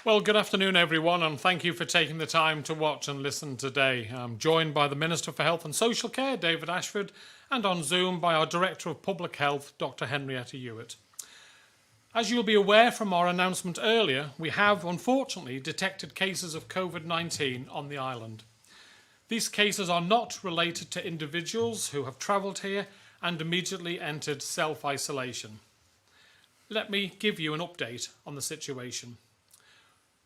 Well, good afternoon, everyone, and thank you for taking the time to watch and listen today. I'm joined by the Minister for Health and Social Care, David Ashford, and on Zoom by our Director of Public Health, Dr. Henrietta Ewart. As you'll be aware from our announcement earlier, we have, unfortunately, detected cases of Covid-19 on the island. These cases are not related to individuals who have travelled here and immediately entered self-isolation. Let me give you an update on the situation.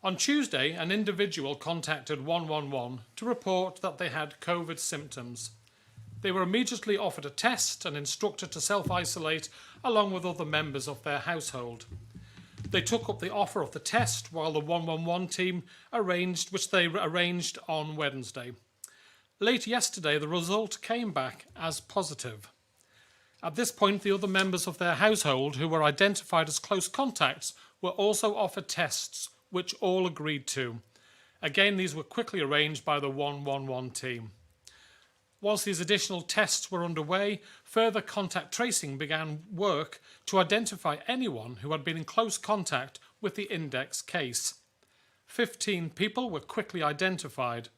On Tuesday, an individual contacted 111 to report that they had COVID symptoms. They were immediately offered a test and instructed to self-isolate along with other members of their household. They took up the offer of the test while the 111 team arranged on Wednesday. Late yesterday, the result came back as positive. At this point, the other members of their household who were identified as close contacts were also offered tests, which all agreed to. Again, these were quickly arranged by the 111 team. Whilst these additional tests were underway, further contact tracing began work to identify anyone who had been in close contact with the index case. 15 people were quickly identified.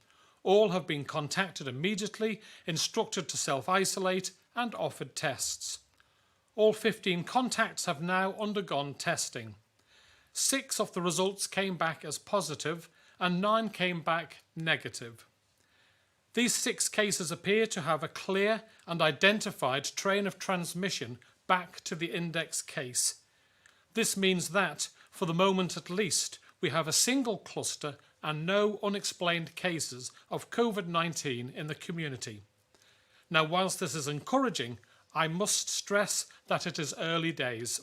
All have been contacted immediately, instructed to self-isolate and offered tests. All 15 contacts have now undergone testing. 6 of the results came back as positive and 9 came back negative. These 6 cases appear to have a clear and identified train of transmission back to the index case. This means that, for the moment at least, we have a single cluster and no unexplained cases of Covid-19 in the community. Now, whilst this is encouraging, I must stress that it is early days.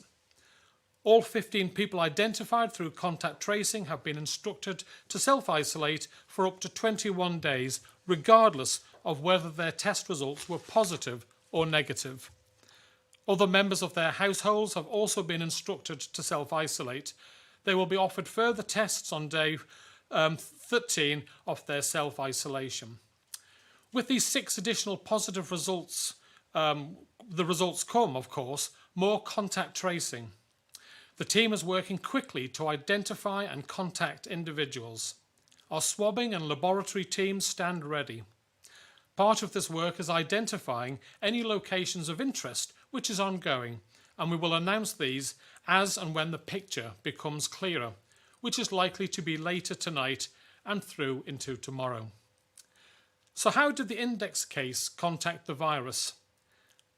All 15 people identified through contact tracing have been instructed to self-isolate for up to 21 days, regardless of whether their test results were positive or negative. Other members of their households have also been instructed to self-isolate. They will be offered further tests on day 13 of their self-isolation. With these 6 additional positive results, the results come, of course, more contact tracing. The team is working quickly to identify and contact individuals. Our swabbing and laboratory teams stand ready. Part of this work is identifying any locations of interest, which is ongoing, and we will announce these as and when the picture becomes clearer, which is likely to be later tonight and through into tomorrow. So how did the index case contact the virus?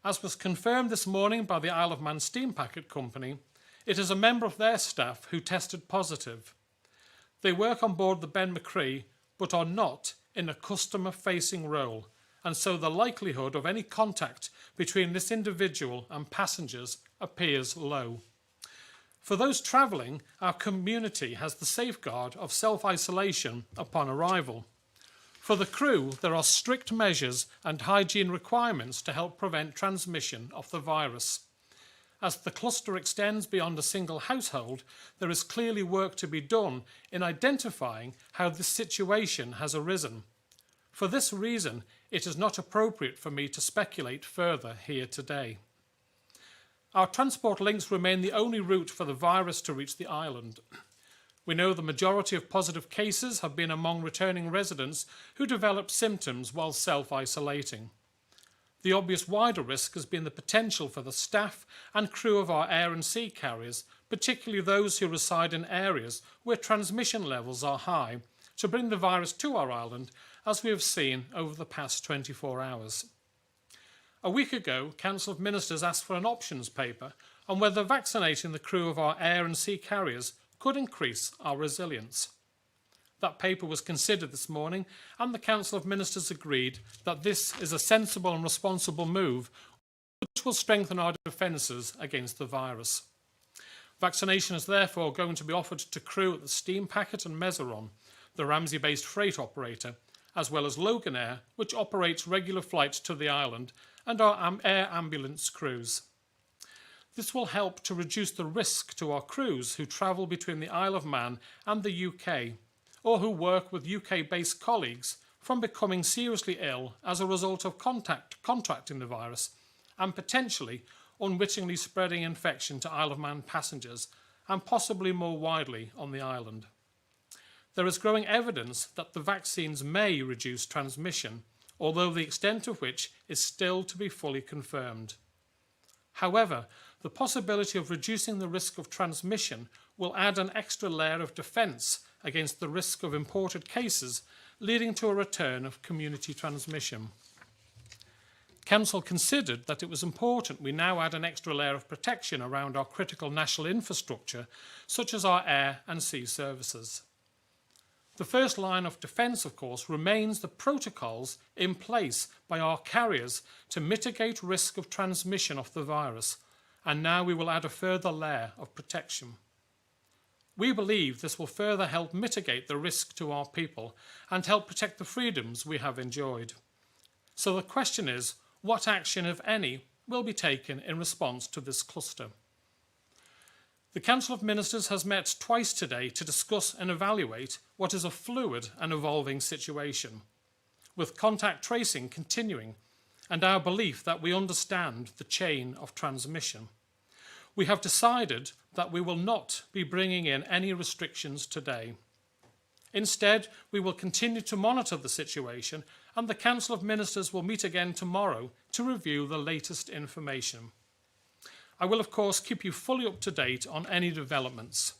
As was confirmed this morning by the Isle of Man Steam Packet Company, it is a member of their staff who tested positive. They work on board the Ben Macree, but are not in a customer-facing role, and so the likelihood of any contact between this individual and passengers appears low. For those travelling, our community has the safeguard of self-isolation upon arrival. For the crew, there are strict measures and hygiene requirements to help prevent transmission of the virus. As the cluster extends beyond a single household, there is clearly work to be done in identifying how this situation has arisen. For this reason, it is not appropriate for me to speculate further here today. Our transport links remain the only route for the virus to reach the island. We know the majority of positive cases have been among returning residents who developed symptoms while self-isolating. The obvious wider risk has been the potential for the staff and crew of our air and sea carriers, particularly those who reside in areas where transmission levels are high, to bring the virus to our island, as we have seen over the past 24 hours. A week ago, Council of Ministers asked for an options paper on whether vaccinating the crew of our air and sea carriers could increase our resilience. That paper was considered this morning, and the Council of Ministers agreed that this is a sensible and responsible move which will strengthen our defences against the virus. Vaccination is therefore going to be offered to crew at the Steam Packet and Mezeron, the Ramsey-based freight operator, as well as Loganair, which operates regular flights to the island, and our air ambulance crews. This will help to reduce the risk to our crews who travel between the Isle of Man and the UK, or who work with UK-based colleagues, from becoming seriously ill as a result of contracting the virus and potentially unwittingly spreading infection to Isle of Man passengers and possibly more widely on the island. there is growing evidence that the vaccines may reduce transmission, although the extent of which is still to be fully confirmed. However, the possibility of reducing the risk of transmission will add an extra layer of defence against the risk of imported cases, leading to a return of community transmission. Council considered that it was important we now add an extra layer of protection around our critical national infrastructure, such as our air and sea services. The first line of defence, of course, remains the protocols in place by our carriers to mitigate risk of transmission of the virus, and now we will add a further layer of protection. We believe this will further help mitigate the risk to our people and help protect the freedoms we have enjoyed. So the question is, what action, if any, will be taken in response to this cluster? The Council of Ministers has met twice today to discuss and evaluate what is a fluid and evolving situation, with contact tracing continuing and our belief that we understand the chain of transmission. We have decided that we will not be bringing in any restrictions today. Instead, we will continue to monitor the situation, and the Council of Ministers will meet again tomorrow to review the latest information. I will, of course, keep you fully up to date on any developments.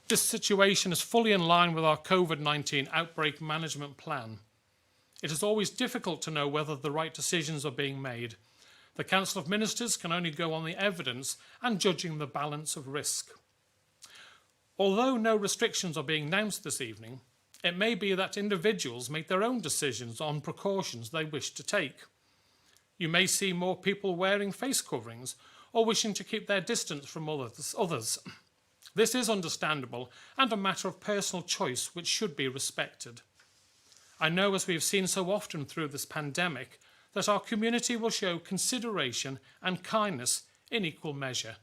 This situation is fully in line with our Covid-19 outbreak management plan. It is always difficult to know whether the right decisions are being made. The Council of Ministers can only go on the evidence and judging the balance of risk. Although no restrictions are being announced this evening, it may be that individuals make their own decisions on precautions they wish to take. You may see more people wearing face coverings or wishing to keep their distance from others. This is understandable and a matter of personal choice which should be respected. I know, as we have seen so often through this pandemic, that our community will show consideration and kindness in equal measure.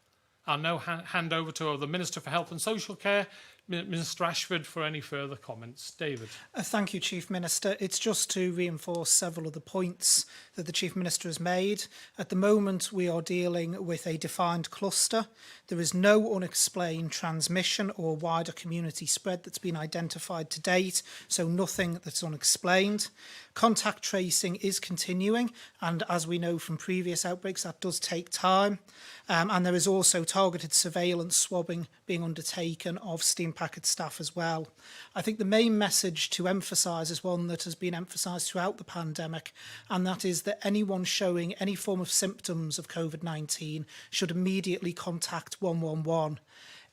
I'll now hand over to the Minister for Health and Social Care, Minister Ashford, for any further comments. David. Thank you, Chief Minister. It's just to reinforce several of the points that the Chief Minister has made. At the moment, we are dealing with a defined cluster. There is no unexplained transmission or wider community spread that's been identified to date, so nothing that's unexplained. Contact tracing is continuing, and as we know from previous outbreaks, that does take time. And there is also targeted surveillance swabbing being undertaken of steam packet staff as well. I think the main message to emphasise is one that has been emphasised throughout the pandemic, and that is that anyone showing any form of symptoms of COVID-19 should immediately contact 111.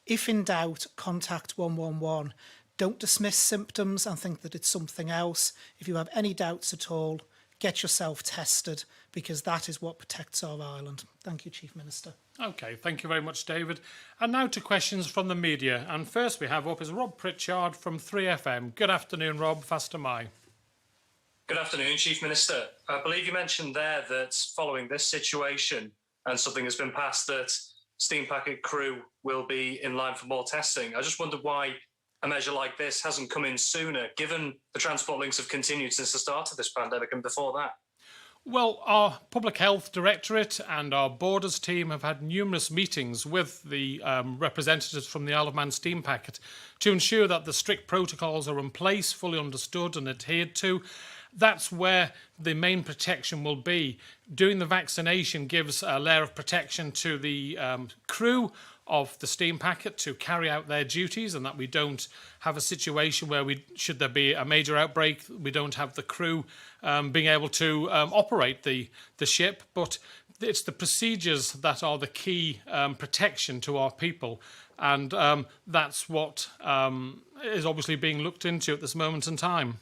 If in doubt, contact 111. Don't dismiss symptoms and think that it's something else. If you have any doubts at all, get yourself tested, because that is what protects our island. Thank you, Chief Minister. Okay, thank you very much, David. And now to questions from the media. And first we have up is Rob Pritchard from 3FM. Good afternoon, Rob. Fast am I. Good afternoon, Chief Minister. I believe you mentioned there that following this situation and something has been passed that steam packet crew will be in line for more testing. I just wondered why a measure like this hasn't come in sooner, given the transport links have continued since the start of this pandemic and before that. Well, our Public Health Directorate and our Borders team have had numerous meetings with the representatives from the Isle of Man steam packet to ensure that the strict protocols are in place, fully understood and adhered to. That's where the main protection will be. Doing the vaccination gives a layer of protection to the crew of the steam packet to carry out their duties, and that we don't have a situation where should there be a major outbreak, we don't have the crew being able to operate the ship. But it's the procedures that are the key protection to our people, and that's what is obviously being looked into at this moment in time.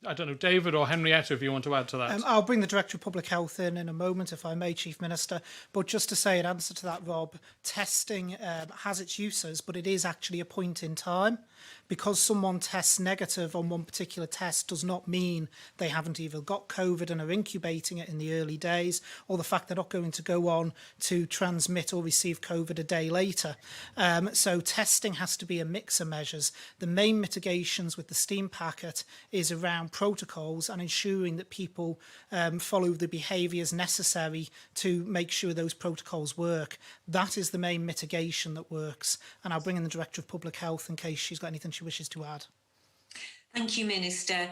I don't know, David or Henrietta, if you want to add to that. I'll bring the Director of Public Health in a moment, if I may, Chief Minister. But just to say in answer to that, Rob, testing has its uses, but it is actually a point in time. Because someone tests negative on one particular test does not mean they haven't either got COVID and are incubating it in the early days, or the fact they're not going to go on to transmit or receive COVID a day later. So testing has to be a mix of measures. The main mitigations with the steam packet is around protocols and ensuring that people follow the behaviours necessary to make sure those protocols work. That is the main mitigation that works. And I'll bring in the Director of Public Health in case she's got anything she wishes to add. Thank you, Minister.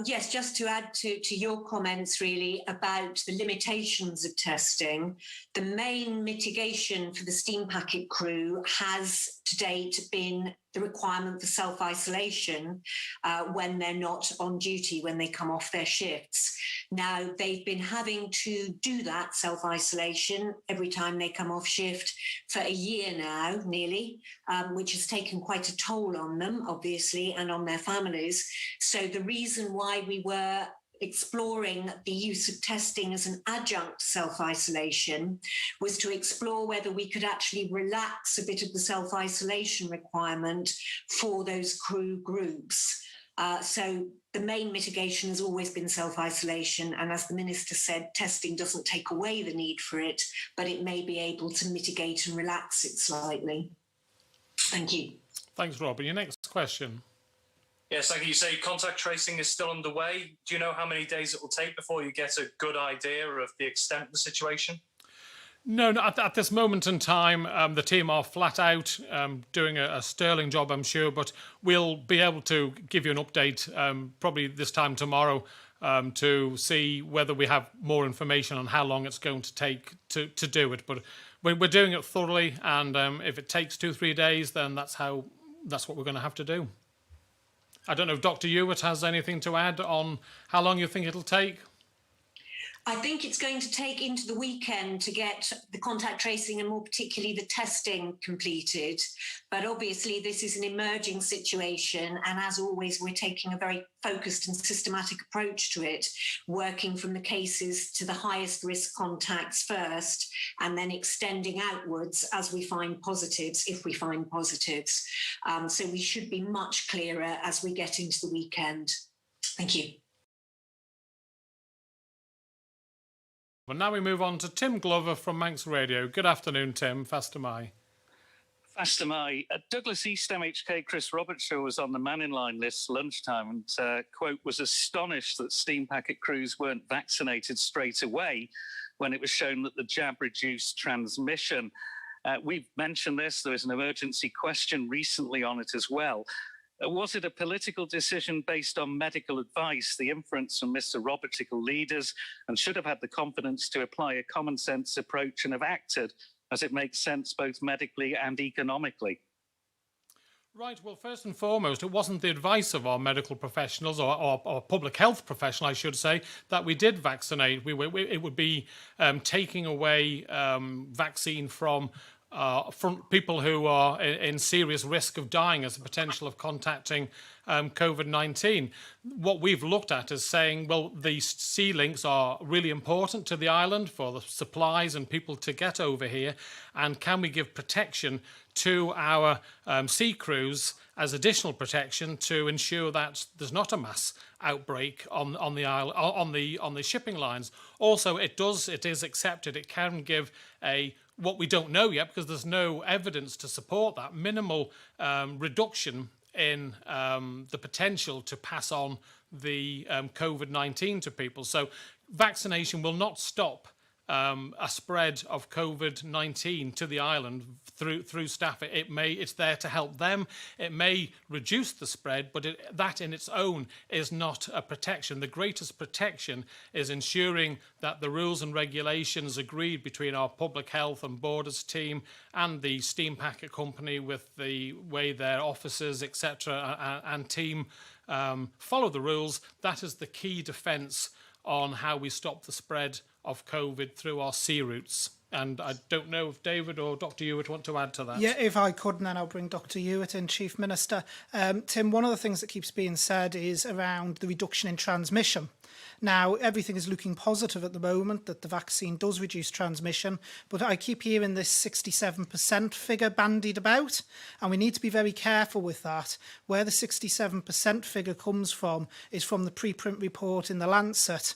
Yes, just to add to your comments really about the limitations of testing, the main mitigation for the steam packet crew has to date been the requirement for self-isolation when they're not on duty, when they come off their shifts. Now, they've been having to do that self-isolation every time they come off shift for a year now, nearly, which has taken quite a toll on them, obviously, and on their families. So the reason why we were exploring the use of testing as an adjunct self-isolation was to explore whether we could actually relax a bit of the self-isolation requirement for those crew groups. So the main mitigation has always been self-isolation, and as the Minister said, testing doesn't take away the need for it, but it may be able to mitigate and relax it slightly. Thank you. Thanks, Robin. Your next question. Yes, thank you. You say contact tracing is still underway. Do you know how many days it will take before you get a good idea of the extent of the situation? No, at this moment in time, the team are flat out doing a sterling job, I'm sure, but we'll be able to give you an update probably this time tomorrow to see whether we have more information on how long it's going to take to do it. But we're doing it thoroughly, and if it takes 2-3 days, then that's what we're going to have to do. I don't know if Dr. Ewart has anything to add on how long you think it'll take. I think it's going to take into the weekend to get the contact tracing and more particularly the testing completed. But obviously this is an emerging situation, and as always, we're taking a very focused and systematic approach to it, working from the cases to the highest risk contacts first, and then extending outwards as we find positives, if we find positives. So we should be much clearer as we get into the weekend. Thank you. Well, now we move on to Tim Glover from Manx Radio. Good afternoon, Tim. Fast am I. Fast am I. Douglas East MHK Chris Roberts show was on the man in line list lunchtime and, quote, was astonished that steam packet crews weren't vaccinated straight away when it was shown that the jab reduced transmission. We've mentioned this. There was an emergency question recently on it as well. Was it a political decision based on medical advice, the inference from Mr. Robertical leaders, and should have had the confidence to apply a common sense approach and have acted as it makes sense both medically and economically? Right, well, first and foremost, it wasn't the advice of our medical professionals or public health professional, I should say, that we did vaccinate. It would be taking away vaccine from people who are in serious risk of dying as a potential of contacting COVID-19. What we've looked at is saying, well, these sea links are really important to the island for the supplies and people to get over here, and can we give protection to our sea crews as additional protection to ensure that there's not a mass outbreak on the island, on the shipping lines. Also, it is accepted. It can give what we don't know yet, because there's no evidence to support that, minimal reduction in the potential to pass on the COVID-19 to people. So vaccination will not stop a spread of COVID-19 to the island through staff. It's there to help them. It may reduce the spread, but that in its own is not a protection. The greatest protection is ensuring that the rules and regulations agreed between our public health and borders team and the steam packet company, with the way their officers, etc., and team follow the rules. That is the key defence on how we stop the spread of COVID through our sea routes. And I don't know if David or Dr. Ewart want to add to that. Yeah, if I could, and then I'll bring Dr. Ewart in, Chief Minister. Tim, one of the things that keeps being said is around the reduction in transmission. Now, everything is looking positive at the moment, that the vaccine does reduce transmission, but I keep hearing this 67% figure bandied about, and we need to be very careful with that. Where the 67% figure comes from is from the preprint report in the Lancet,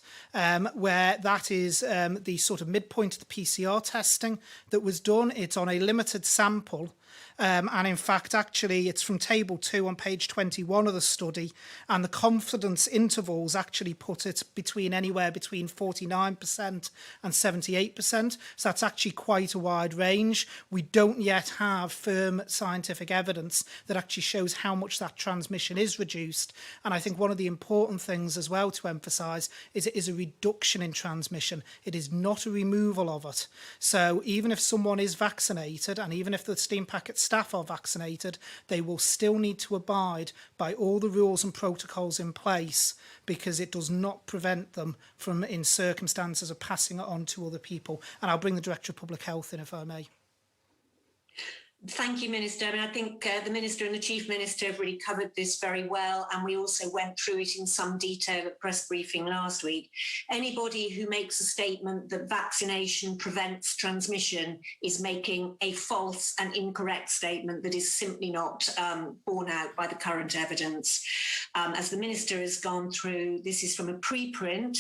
where that is the sort of midpoint of the PCR testing that was done. It's on a limited sample. And in fact, actually, it's from table 2 on page 21 of the study, and the confidence intervals actually put it anywhere between 49% and 78%. So that's actually quite a wide range. We don't yet have firm scientific evidence that actually shows how much that transmission is reduced. And I think one of the important things as well to emphasise is it is a reduction in transmission. It is not a removal of it. So even if someone is vaccinated, and even if the steam packet staff are vaccinated, they will still need to abide by all the rules and protocols in place, because it does not prevent them from, in circumstances, of passing it on to other people. And I'll bring the Director of Public Health in, if I may. Thank you, Minister. I mean, I think the Minister and the Chief Minister have really covered this very well, and we also went through it in some detail at press briefing last week. Anybody who makes a statement that vaccination prevents transmission is making a false and incorrect statement that is simply not borne out by the current evidence. As the Minister has gone through, this is from a preprint,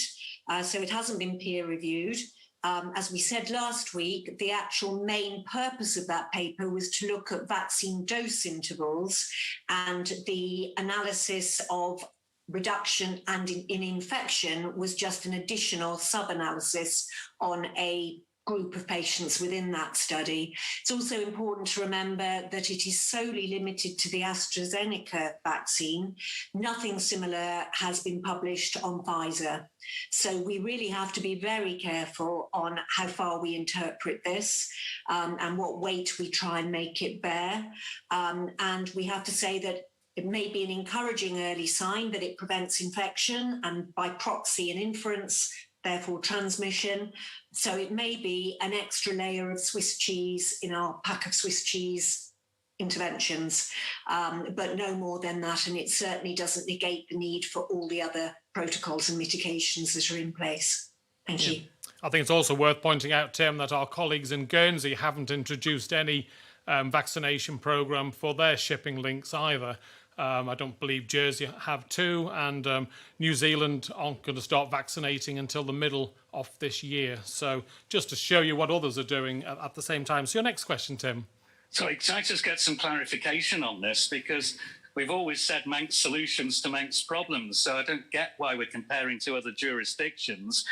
so it hasn't been peer reviewed. As we said last week, the actual main purpose of that paper was to look at vaccine dose intervals, and the analysis of reduction and in infection was just an additional sub-analysis on a group of patients within that study. It's also important to remember that it is solely limited to the AstraZeneca vaccine. Nothing similar has been published on Pfizer. So we really have to be very careful on how far we interpret this and what weight we try and make it bear. And we have to say that it may be an encouraging early sign that it prevents infection and by proxy and inference, therefore transmission. So it may be an extra layer of Swiss cheese in our pack of Swiss cheese interventions, but no more than that. And it certainly doesn't negate the need for all the other protocols and mitigations that are in place. Thank you. I think it's also worth pointing out, Tim, that our colleagues in Guernsey haven't introduced any vaccination programme for their shipping links either. I don't believe Jersey have too, and New Zealand aren't going to start vaccinating until the middle of this year. So just to show you what others are doing at the same time. So your next question, Tim. Sorry, can I just get some clarification on this? Because we've always said Manx solutions to Manx problems, so I don't get why we're comparing to other jurisdictions.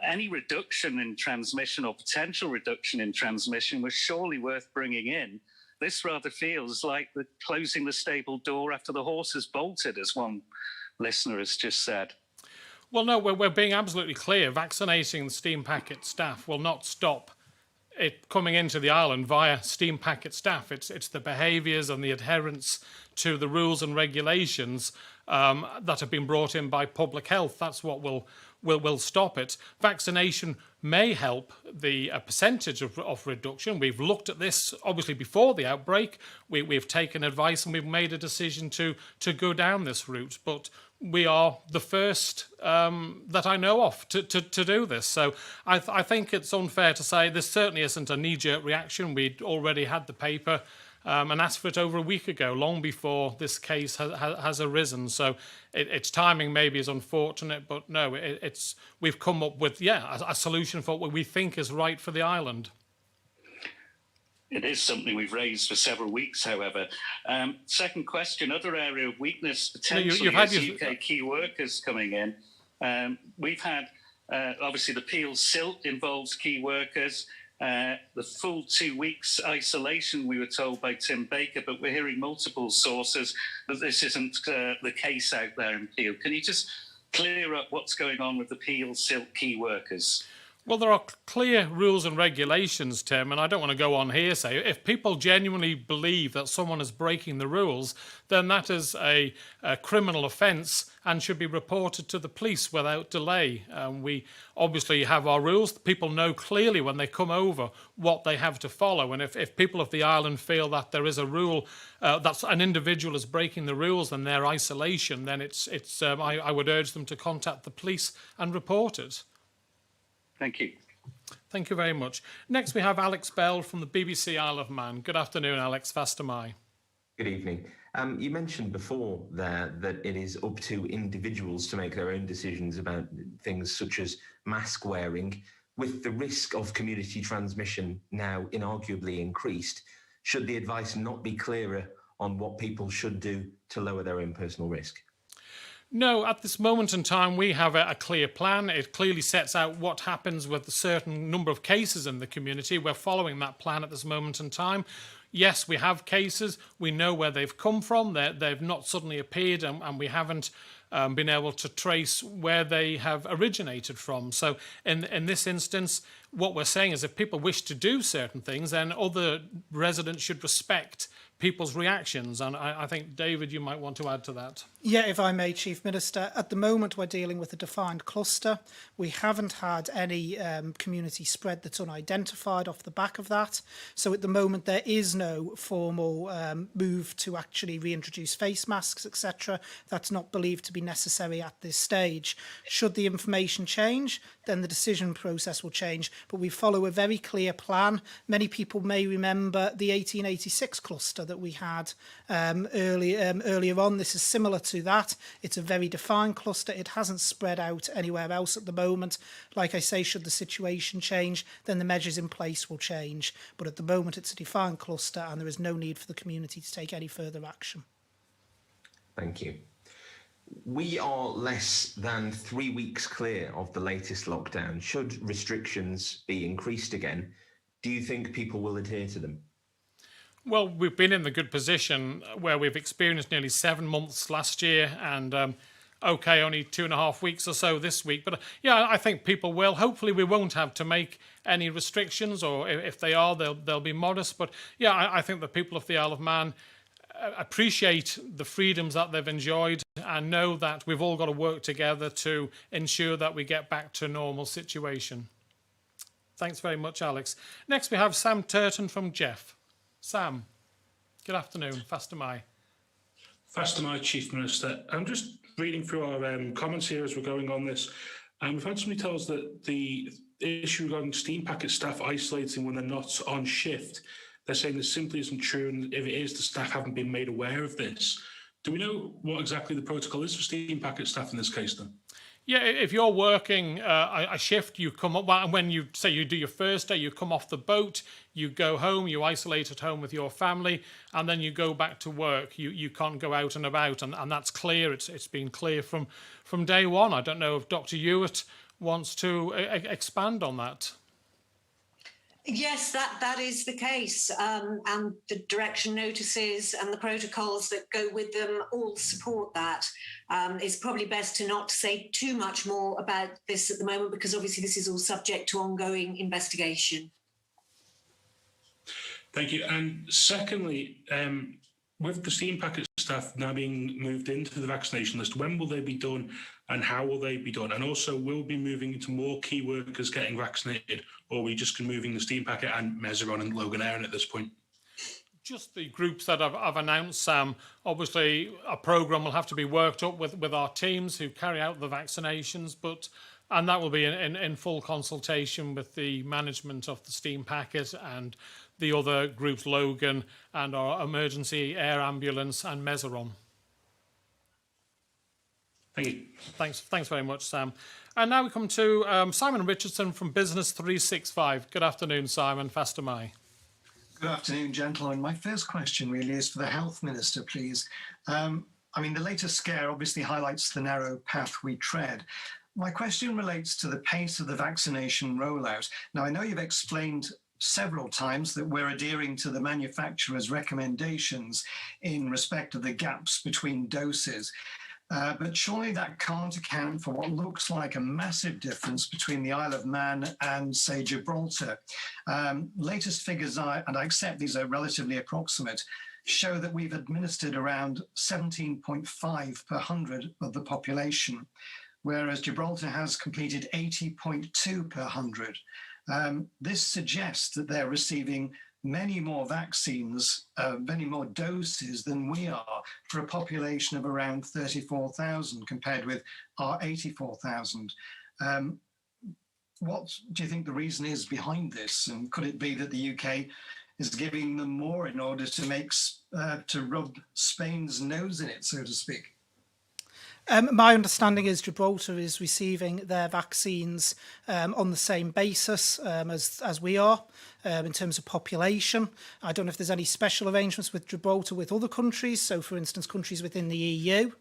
Any reduction in transmission or potential reduction in transmission was surely worth bringing in. This rather feels like closing the stable door after the horse has bolted, as one listener has just said. Well, no, we're being absolutely clear. Vaccinating the steam packet staff will not stop it coming into the island via steam packet staff. It's the behaviours and the adherence to the rules and regulations that have been brought in by public health. That's what will stop it. Vaccination may help the percentage of reduction. We've looked at this obviously before the outbreak. We've taken advice and we've made a decision to go down this route. But we are the first that I know of to do this. So I think it's unfair to say this certainly isn't a knee-jerk reaction. We'd already had the paper and asked for it over a week ago, long before this case has arisen. So its timing maybe is unfortunate, but no, we've come up with, a solution for what we think is right for the island. It is something we've raised for several weeks, however. Second question, other area of weakness potentially is UK key workers coming in. We've had, obviously, the Peel Silt involves key workers. The full 2 weeks isolation, we were told by Tim Baker, but we're hearing multiple sources that this isn't the case out there in Peel. Can you just clear up what's going on with the Peel Silt key workers? Well, there are clear rules and regulations, Tim, and I don't want to go on hearsay. If people genuinely believe that someone is breaking the rules, then that is a criminal offence and should be reported to the police without delay. We obviously have our rules. People know clearly when they come over what they have to follow. And if people of the island feel that there is a rule, that an individual is breaking the rules and their isolation, then I would urge them to contact the police and report it. Thank you. Thank you very much. Next, we have Alex Bell from the BBC Isle of Man. Good afternoon, Alex. Fastamai. Good evening. You mentioned before there that it is up to individuals to make their own decisions about things such as mask wearing. With the risk of community transmission now inarguably increased, Should the advice not be clearer on what people should do to lower their own personal risk? No, at this moment in time, we have a clear plan. It clearly sets out what happens with a certain number of cases in the community. We're following that plan at this moment in time. Yes, we have cases. We know where they've come from. They've not suddenly appeared, and we haven't been able to trace where they have originated from. So in this instance, what we're saying is if people wish to do certain things, then other residents should respect people's reactions. And I think, David, you might want to add to that. Yeah, if I may, Chief Minister. At the moment, we're dealing with a defined cluster. We haven't had any community spread that's unidentified off the back of that. So at the moment, there is no formal move to actually reintroduce face masks, etc. That's not believed to be necessary at this stage. Should the information change, then the decision process will change. But we follow a very clear plan. Many people may remember the 1886 cluster that we had earlier on. This is similar to that. It's a very defined cluster. It hasn't spread out anywhere else at the moment. Like I say, should the situation change, then the measures in place will change. But at the moment, it's a defined cluster and there is no need for the community to take any further action. Thank you. We are less than 3 weeks clear of the latest lockdown. Should restrictions be increased again, do you think people will adhere to them? Well, we've been in the good position where we've experienced nearly 7 months last year and, only 2.5 weeks or so this week. But yeah, I think people will. Hopefully we won't have to make any restrictions, or if they are, they'll be modest. But yeah, I think the people of the Isle of Man appreciate the freedoms that they've enjoyed and know that we've all got to work together to ensure that we get back to a normal situation. Thanks very much, Alex. Next we have Sam Turton from Jeff. Sam, good afternoon. Fast am I. Fast am I, Chief Minister. I'm just reading through our comments here as we're going on this, and we've had somebody tell us that the issue regarding steam packet staff isolating when they're not on shift, they're saying this simply isn't true, and if it is, the staff haven't been made aware of this. Do we know what exactly the protocol is for steam packet staff in this case then? Yeah, if you're working a shift, you come up, and when you say you do your first day, you come off the boat, you go home, you isolate at home with your family, and then you go back to work. You can't go out and about, and that's clear. It's been clear from day one. I don't know if Dr. Ewart wants to expand on that. Yes, that is the case, and the direction notices and the protocols that go with them all support that. It's probably best to not say too much more about this at the moment, because obviously this is all subject to ongoing investigation. Thank you. And secondly, with the steam packet staff now being moved into the vaccination list, when will they be done and how will they be done? And also, will we be moving into more key workers getting vaccinated, or are we just moving the steam packet and Mezeron and Logan Aaron at this point? Just the groups that I've announced, Sam. Obviously, a programme will have to be worked up with our teams who carry out the vaccinations, and that will be in full consultation with the management of the steam packet and the other groups, Logan and our emergency air ambulance and Mezeron. Thank you. Thanks very much, Sam. And now we come to Simon Richardson from Business 365. Good afternoon, Simon. Fast am I. Good afternoon, gentlemen. My first question really is for the Health Minister, please. The latest scare obviously highlights the narrow path we tread. My question relates to the pace of the vaccination rollout. Now, I know you've explained several times that we're adhering to the manufacturer's recommendations in respect of the gaps between doses. But surely that can't account for what looks like a massive difference between the Isle of Man and, say, Gibraltar. Latest figures, and I accept these are relatively approximate, show that we've administered around 17.5 per 100 of the population, whereas Gibraltar has completed 80.2 per 100. This suggests that they're receiving many more vaccines, many more doses than we are, for a population of around 34,000 compared with our 84,000. What do you think the reason is behind this? And could it be that the UK is giving them more in order to rub Spain's nose in it, so to speak? My understanding is Gibraltar is receiving their vaccines on the same basis as we are in terms of population. I don't know if there's any special arrangements with Gibraltar with other countries, so for instance countries within the EU.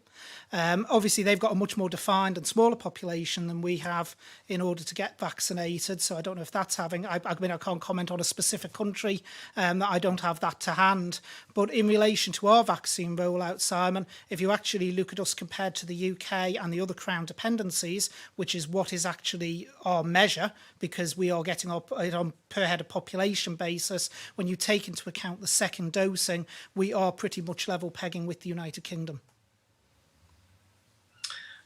Obviously they've got a much more defined and smaller population than we have in order to get vaccinated, so I don't know if that's having, I mean I can't comment on a specific country that I don't have that to hand, but in relation to our vaccine rollout, Simon, if you actually look at us compared to the UK and the other Crown dependencies, which is what is actually our measure, because we are getting it on per head of population basis, when you take into account the second dosing, we are pretty much level pegging with the United Kingdom.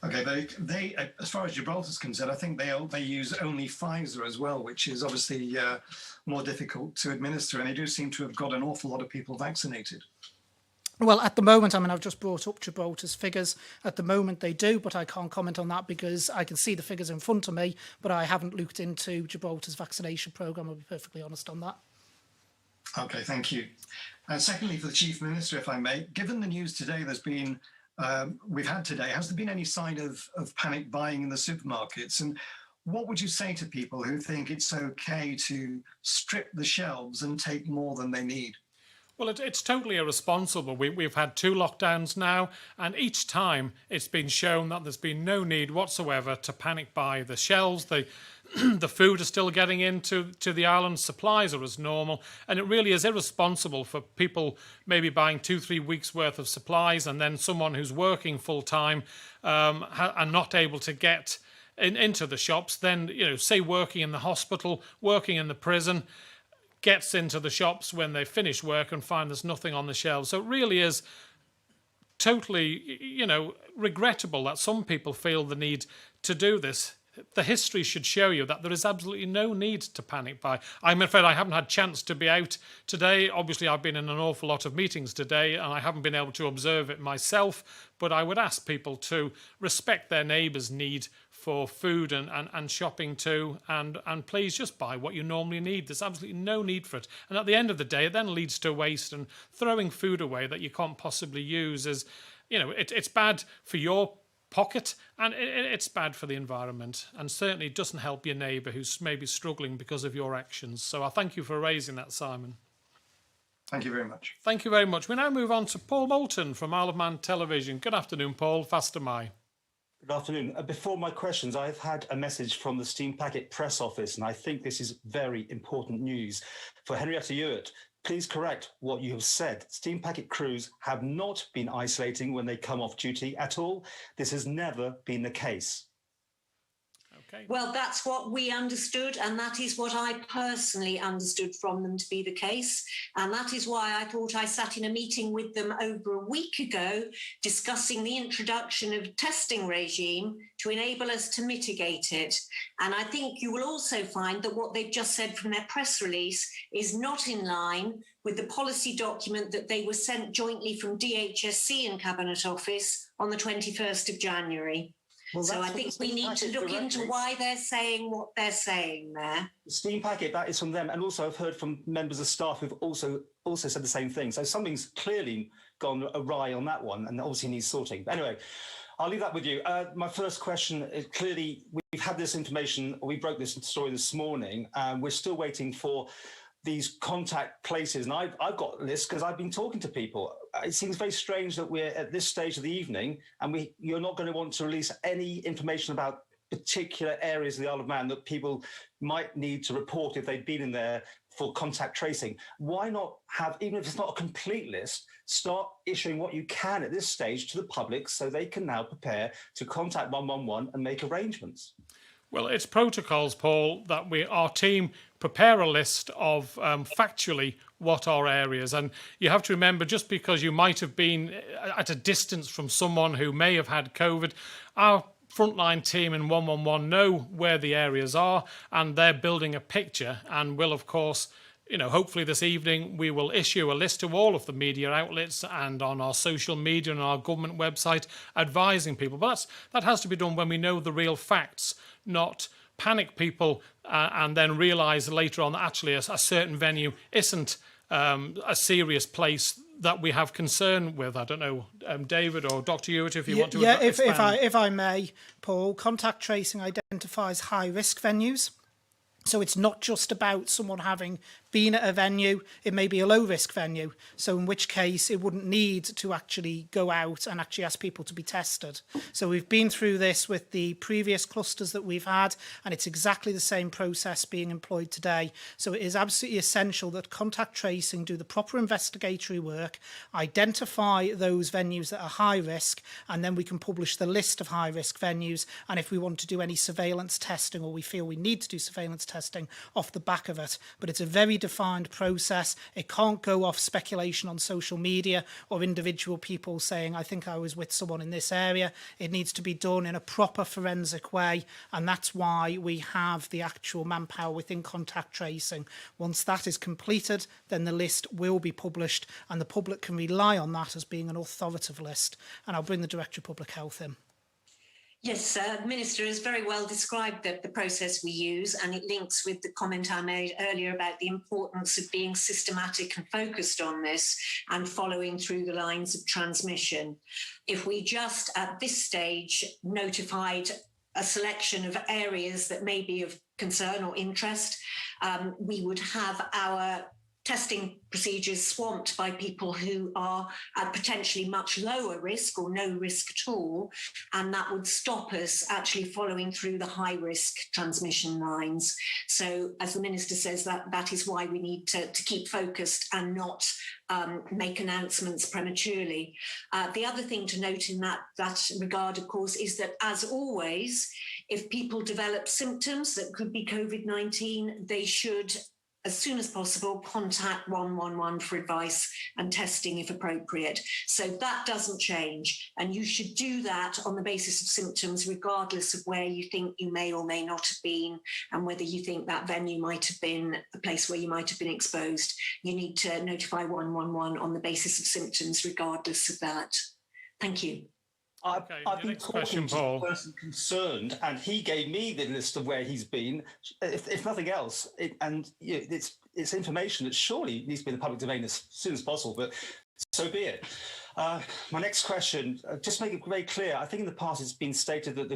Okay, they as far as Gibraltar is concerned, I think they use only Pfizer as well, which is obviously more difficult to administer, and they do seem to have got an awful lot of people vaccinated. Well, at the moment, I mean, I've just brought up Gibraltar's figures. At the moment, they do, but I can't comment on that because I can see the figures in front of me, but I haven't looked into Gibraltar's vaccination programme, I'll be perfectly honest on that. Okay, thank you. Secondly, for the Chief Minister, if I may, given the news today we've had today, has there been any sign of panic buying in the supermarkets? And what would you say to people who think it's okay to strip the shelves and take more than they need? Well, it's totally irresponsible. We've had 2 lockdowns now, and each time it's been shown that there's been no need whatsoever to panic buy the shelves. The food is still getting into the island, supplies are as normal, and it really is irresponsible for people maybe buying 2-3 weeks worth of supplies, and then someone who's working full time and not able to get into the shops, then, you know, say working in the hospital, working in the prison, gets into the shops when they finish work and find there's nothing on the shelves. So it really is totally, you know, regrettable that some people feel the need to do this. The history should show you that there is absolutely no need to panic buy. I'm afraid I haven't had a chance to be out today. Obviously, I've been in an awful lot of meetings today and I haven't been able to observe it myself, but I would ask people to respect their neighbours' need for food and shopping too, and please just buy what you normally need. There's absolutely no need for it. And at the end of the day, it then leads to waste, and throwing food away that you can't possibly use is, you know, it's bad for your pocket and it's bad for the environment, and certainly doesn't help your neighbour who's maybe struggling because of your actions. So I thank you for raising that, Simon. Thank you very much. Thank you very much. We now move on to Paul Moulton from Isle of Man Television. Good afternoon, Paul. Fast am I. Good afternoon. Before my questions, I've had a message from the Steam Packet press office, and I think this is very important news. For Henrietta Ewart, please correct what you have said. Steam Packet crews have not been isolating when they come off duty at all. This has never been the case. Okay. Well, that's what we understood, and that is what I personally understood from them to be the case. And that is why I thought I sat in a meeting with them over a week ago discussing the introduction of a testing regime to enable us to mitigate it. And I think you will also find that what they've just said from their press release is not in line with the policy document that they were sent jointly from DHSC and Cabinet Office on the 21st of January. Well, so I think we need to look into why they're saying what they're saying there. The Steam Packet, that is from them. And also I've heard from members of staff who've also said the same thing. So something's clearly gone awry on that one and obviously needs sorting. But anyway, I'll leave that with you. My first question is, clearly we've had this information, we broke this story this morning, and we're still waiting for these contact places. And I've got lists because I've been talking to people. It seems very strange that we're at this stage of the evening and you're not going to want to release any information about particular areas of the Isle of Man that people might need to report if they've been in there for contact tracing. Why not have, even if it's not a complete list, start issuing what you can at this stage to the public so they can now prepare to contact 111 and make arrangements? Well, it's protocols, Paul, that our team prepare a list of factually what are areas. And you have to remember, just because you might have been at a distance from someone who may have had COVID, our frontline team in 111 know where the areas are, and they're building a picture, and will, of course, you know, hopefully this evening we will issue a list to all of the media outlets and on our social media and our government website advising people. But that has to be done when we know the real facts, not panic people and then realise later on that actually a certain venue isn't a serious place that we have concern with. I don't know, David or Dr. Ewart, if you want to expand. If I may, Paul, contact tracing identifies high-risk venues. So it's not just about someone having been at a venue, it may be a low-risk venue. So in which case it wouldn't need to actually go out and actually ask people to be tested. So we've been through this with the previous clusters that we've had, and it's exactly the same process being employed today. So it is absolutely essential that contact tracing do the proper investigatory work, identify those venues that are high risk, and then we can publish the list of high-risk venues. And if we want to do any surveillance testing, or we feel we need to do surveillance testing off the back of it. But it's a very defined process. It can't go off speculation on social media or individual people saying, I think I was with someone in this area. It needs to be done in a proper forensic way. And that's why we have the actual manpower within contact tracing. Once that is completed, then the list will be published and the public can rely on that as being an authoritative list. And I'll bring the Director of Public Health in. Yes, Minister has very well described the process we use, and it links with the comment I made earlier about the importance of being systematic and focused on this and following through the lines of transmission. If we just at this stage notified a selection of areas that may be of concern or interest, we would have our testing procedures swamped by people who are at potentially much lower risk or no risk at all, and that would stop us actually following through the high risk transmission lines. So as the Minister says, that is why we need to keep focused and not make announcements prematurely. The other thing to note in that regard, of course, is that as always, if people develop symptoms that could be COVID-19, they should, as soon as possible, contact 111 for advice and testing if appropriate. So that doesn't change. And you should do that on the basis of symptoms, regardless of where you think you may or may not have been and whether you think that venue might have been a place where you might have been exposed. You need to notify 111 on the basis of symptoms, regardless of that. Thank you. I've been talking to the person concerned, and he gave me the list of where he's been, if nothing else. It's information that surely needs to be in the public domain as soon as possible, but so be it. My next question, just make it very clear, I think in the past it's been stated that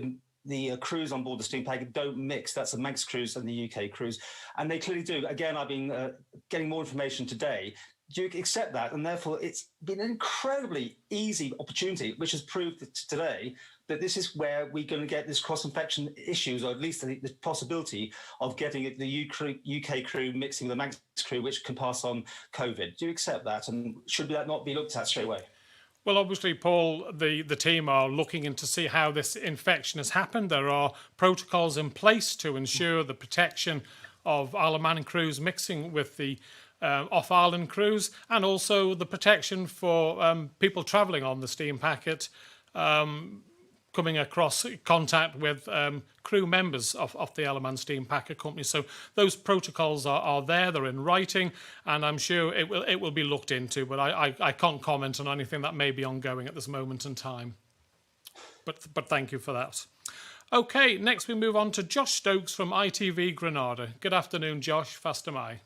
the crews on board the steam packet don't mix. That's the Manx crews and the UK crews, and they clearly do. Again, I've been getting more information today. Do you accept that? And therefore, it's been an incredibly easy opportunity, which has proved today that this is where we're going to get this cross-infection issues, or at least the possibility of getting the UK crew mixing with the Manx crew, which can pass on COVID. Do you accept that? And should that not be looked at straight away? Well, obviously, Paul, the team are looking in to see how this infection has happened. There are protocols in place to ensure the protection of Isle of Man crews mixing with the off-Ireland crews, and also the protection for people travelling on the steam packet coming across contact with crew members of the Isle of Man steam packet company. So those protocols are there, they're in writing, and I'm sure it will be looked into, but I can't comment on anything that may be ongoing at this moment in time. But thank you for that. Okay, next we move on to Josh Stokes from ITV Granada. Good afternoon, Josh. Fast am I.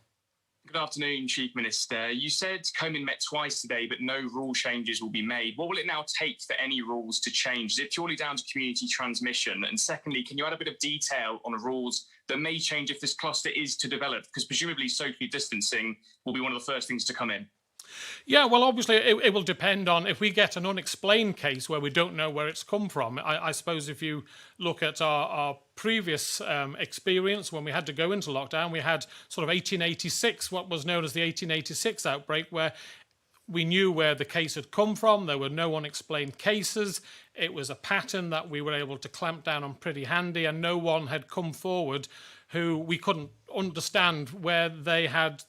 Good afternoon, Chief Minister. You said Comyn met twice today, but no rule changes will be made. What will it now take for any rules to change? Is it purely down to community transmission? And secondly, can you add a bit of detail on rules that may change if this cluster is to develop? Because presumably social distancing will be one of the first things to come in. Yeah, well, obviously, it will depend on if we get an unexplained case where we don't know where it's come from. I suppose if you look at our previous experience when we had to go into lockdown, we had sort of 1886, what was known as the 1886 outbreak, where we knew where the case had come from. There were no unexplained cases. It was a pattern that we were able to clamp down on pretty handy, and no one had come forward who we couldn't understand where they had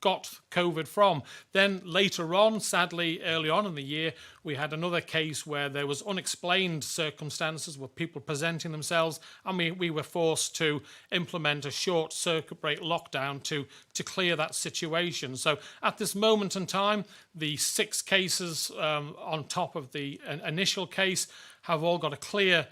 got COVID from. Then later on, sadly, early on in the year, we had another case where there was unexplained circumstances with people presenting themselves, and we were forced to implement a short circuit break lockdown to clear that situation. So at this moment in time, the 6 cases on top of the initial case have all got a clear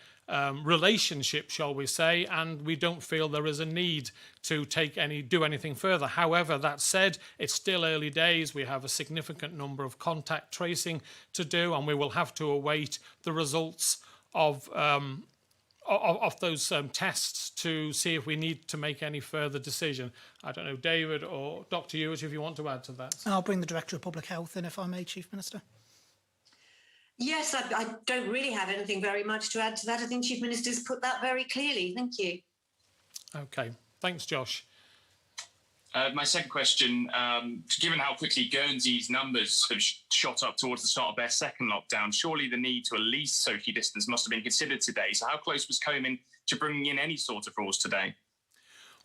relationship, shall we say, and we don't feel there is a need to do anything further. However, that said, it's still early days. We have a significant number of contact tracing to do, and we will have to await the results of those tests to see if we need to make any further decision. I don't know, David or Dr. Ewart, if you want to add to that. I'll bring the Director of Public Health in, if I may, Chief Minister. Yes, I don't really have anything very much to add to that. I think Chief Minister's put that very clearly. Thank you. Okay, thanks, Josh. My second question, given how quickly Guernsey's numbers have shot up towards the start of their second lockdown, surely the need to at least social distance must have been considered today. So how close was Comyn to bringing in any sort of rules today?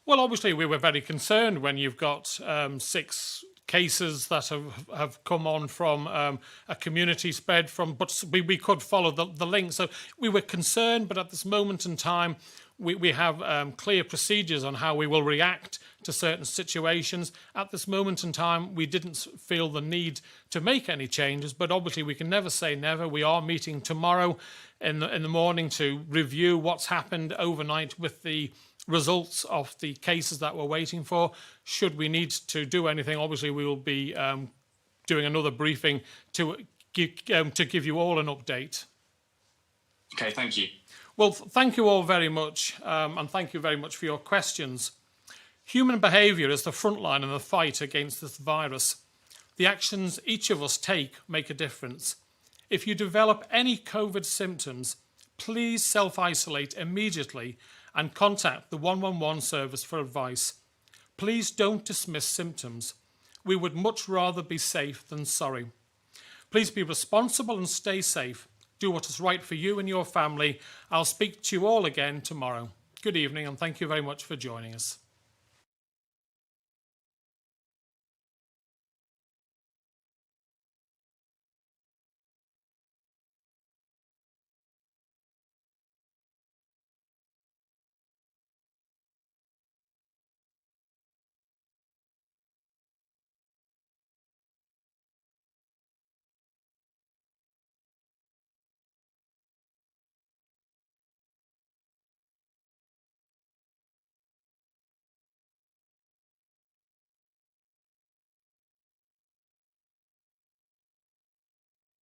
Well, obviously, we were very concerned when you've got 6 cases that have come on from a community spread from, but we could follow the link. So we were concerned, but at this moment in time, we have clear procedures on how we will react to certain situations. At this moment in time, we didn't feel the need to make any changes, but obviously we can never say never. We are meeting tomorrow in the morning to review what's happened overnight with the results of the cases that we're waiting for. Should we need to do anything, obviously we will be doing another briefing to give you all an update. Okay, thank you. Well, thank you all very much, and thank you very much for your questions. Human behaviour is the front line in the fight against this virus. The actions each of us take make a difference. If you develop any COVID symptoms, please self-isolate immediately and contact the 111 service for advice. Please don't dismiss symptoms. We would much rather be safe than sorry. Please be responsible and stay safe. Do what is right for you and your family. I'll speak to you all again tomorrow. Good evening, and thank you very much for joining us.